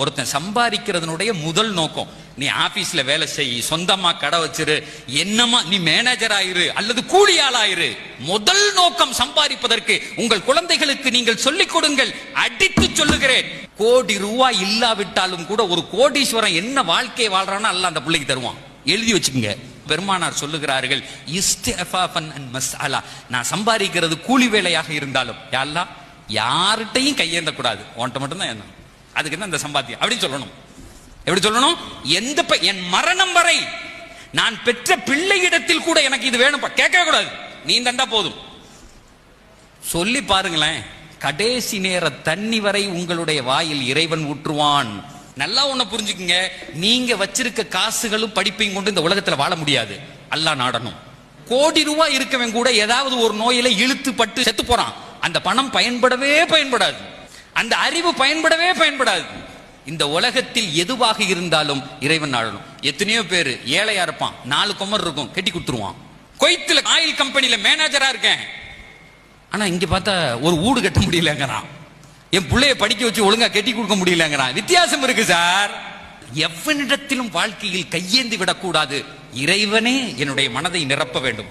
ஒருத்தன் சம்பாதிக்கிறதுனுடைய முதல் நோக்கம், நீ ஆபீஸ்ல வேலை செய், சொந்தமா கடை வச்சிரு, என்னமா நீ மேனேஜர் ஆயிரு அல்லது கூலியாள் ஆயிரு. முதல் நோக்கம் சம்பாதிப்பதற்கு உங்கள் குழந்தைகளுக்கு நீங்கள் சொல்லிக் கொடுங்கள். அடித்து சொல்லுகிறேன், கோடி ரூபாய் இல்லாவிட்டாலும் கூட ஒரு கோடீஸ்வரன் என்ன வாழ்க்கை வாழ்றானோ அல்ல அந்த பிள்ளைக்கு தருவான். எழுதி வச்சுக்கோங்க. பெருமானார் சொல்லுகிறார்கள், நான் சம்பாதிக்கிறது கூலி வேலையாக இருந்தாலும் யார்கிட்டையும் கையேந்த கூடாது, உன்கிட்ட மட்டும் தான். அதுக்கு தான் இந்த சம்பாத்தியம் அப்படின்னு சொல்லணும். எப்படி சொல்லணும்? என் மரணம் வரை நான் பெற்ற பிள்ளையிடத்தில் கூட எனக்கு இது வேணும் கேட்க கூடாது, நீ தந்தா போதும். சொல்லி பாருங்களேன், கடைசி நேர தண்ணி வரை உங்களுடைய வாயில் இறைவன் ஊற்றுவான். நல்லா ஒண்ணு புரிஞ்சுக்குங்க, நீங்க வச்சிருக்க காசுகளும் படிப்பையும் கொண்டு இந்த உலகத்துல வாழ முடியாது. அல்லாஹ் நாடணும். கோடி ரூபாய் இருக்கவன் கூட ஏதாவது ஒரு நோயில இழுத்து பட்டு செத்து போறான். அந்த பணம் பயன்படவே பயன்படாது, அந்த அறிவு பயன்படவே பயன்படாது. இந்த உலகத்தில் எதுவாக இருந்தாலும் இறைவன் நாடணும். எத்தனையோ பேர் ஏழையா இருப்பான், 4 குமர் இருக்கும், கட்டி கொடுத்துருவான். கொய்த்துல ஆயில் கம்பெனில மேனேஜரா இருக்கேன், ஆனா இங்க பார்த்தா ஒரு வீடு கட்ட முடியலங்கிறான். என் பிள்ளைய படிக்க வச்சு ஒழுங்கா கட்டி கொடுக்க முடியலங்கிறான். வித்தியாசம் இருக்கு சார். எவனிடத்திலும் வாழ்க்கையில் கையேந்தி விடக்கூடாது. இறைவனே என்னுடைய மனதை நிரப்ப வேண்டும்.